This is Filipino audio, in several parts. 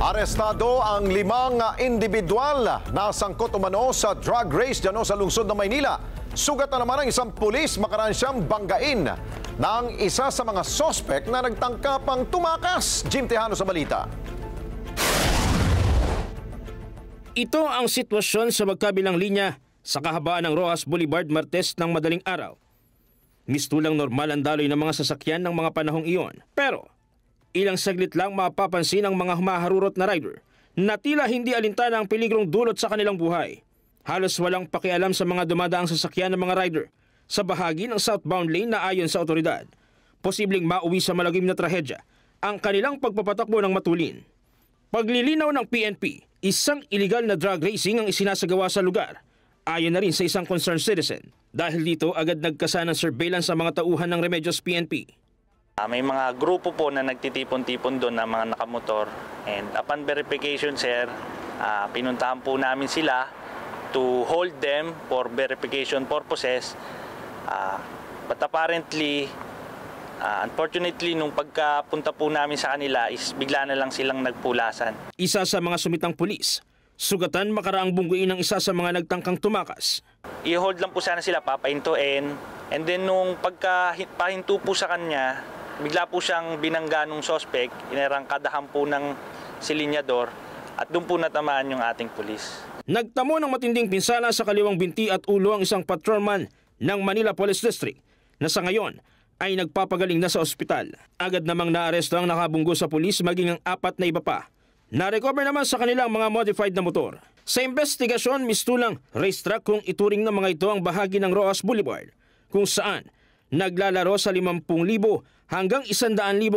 Arestado ang 5 individual na sangkot umano sa drug race dyan sa lungsod ng Maynila. Sugat na naman ang isang pulis makaraan siyang banggain ng isa sa mga sospek na nagtangkapang tumakas. Jim Tejano sa balita. Ito ang sitwasyon sa magkabilang linya sa kahabaan ng Roxas Boulevard Martes ng madaling araw. Mistulang normal ang daloy ng mga sasakyan ng mga panahong iyon. Pero ilang saglit lang mapapansin ang mga humaharurot na rider na tila hindi alintana ang peligrong dulot sa kanilang buhay. Halos walang pakialam sa mga dumadaang sasakyan ng mga rider sa bahagi ng southbound lane na ayon sa otoridad. Posibleng mauwi sa malagim na trahedya ang kanilang pagpapatakbo ng matulin. Paglilinaw ng PNP, isang illegal na drug racing ang isinasagawa sa lugar. Ayon na rin sa isang concerned citizen. Dahil dito agad nagkasa ng surveillance sa mga tauhan ng Remedios PNP. May mga grupo po na nagtitipon-tipon doon ng mga nakamotor. And upon verification, sir, pinuntahan po namin sila to hold them for verification purposes. But apparently, unfortunately, nung pagkapunta po namin sa kanila is bigla na lang silang nagpulasan. Isa sa mga sumitang pulis, sugatan makaraang bungguin ng isa sa mga nagtangkang tumakas. I-hold lang po sana sila, papahintuin. And then nung pagkapahinto po sa kanya, bigla po siyang binangga ng sospek, inarangkadahan po ng silinyador at doon po natamaan yung ating pulis. Nagtamo ng matinding pinsala sa kaliwang binti at ulo ang isang patrolman ng Manila Police District na sa ngayon ay nagpapagaling na sa ospital. Agad namang naaresto ang nakabunggo sa pulis maging ang 4 na iba pa. Na-recover naman sa kanilang mga modified na motor. Sa investigasyon, mistulang racetrack kung ituring ng mga ito ang bahagi ng Roxas Boulevard kung saan naglalaro sa 50,000 hanggang 100,000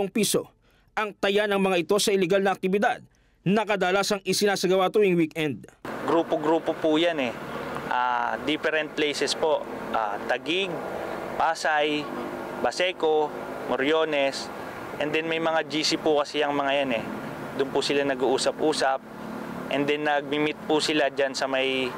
piso ang taya ng mga ito sa iligal na aktibidad na kadalasang isinasagawa tuwing weekend. Grupo-grupo po yan different places po. Taguig, Pasay, Baseco, Moriones, and then may mga GC po kasi ang mga yan Doon po sila nag-uusap-usap, and then nag-meet po sila dyan sa may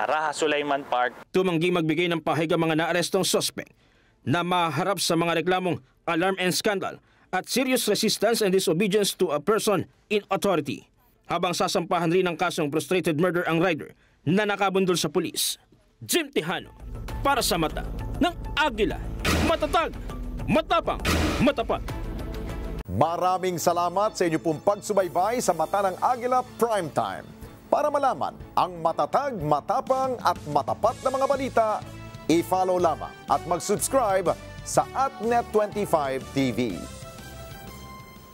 Raha Sulaiman Park. Tumanggi magbigay ng pahayag ang mga naarestong suspect na maharap sa mga reklamong alarm and scandal at serious resistance and disobedience to a person in authority. Habang sasampahan rin ng kasong frustrated murder ang rider na nakabundol sa pulis. Jim Tejano, para sa mata ng Agila. Matatag, matapang, matapat. Maraming salamat sa inyo pong pagsubaybay sa Mata ng Agila Primetime. Para malaman ang matatag, matapang at matapat na mga balita, i-follow lamang at mag-subscribe sa @Net25 TV.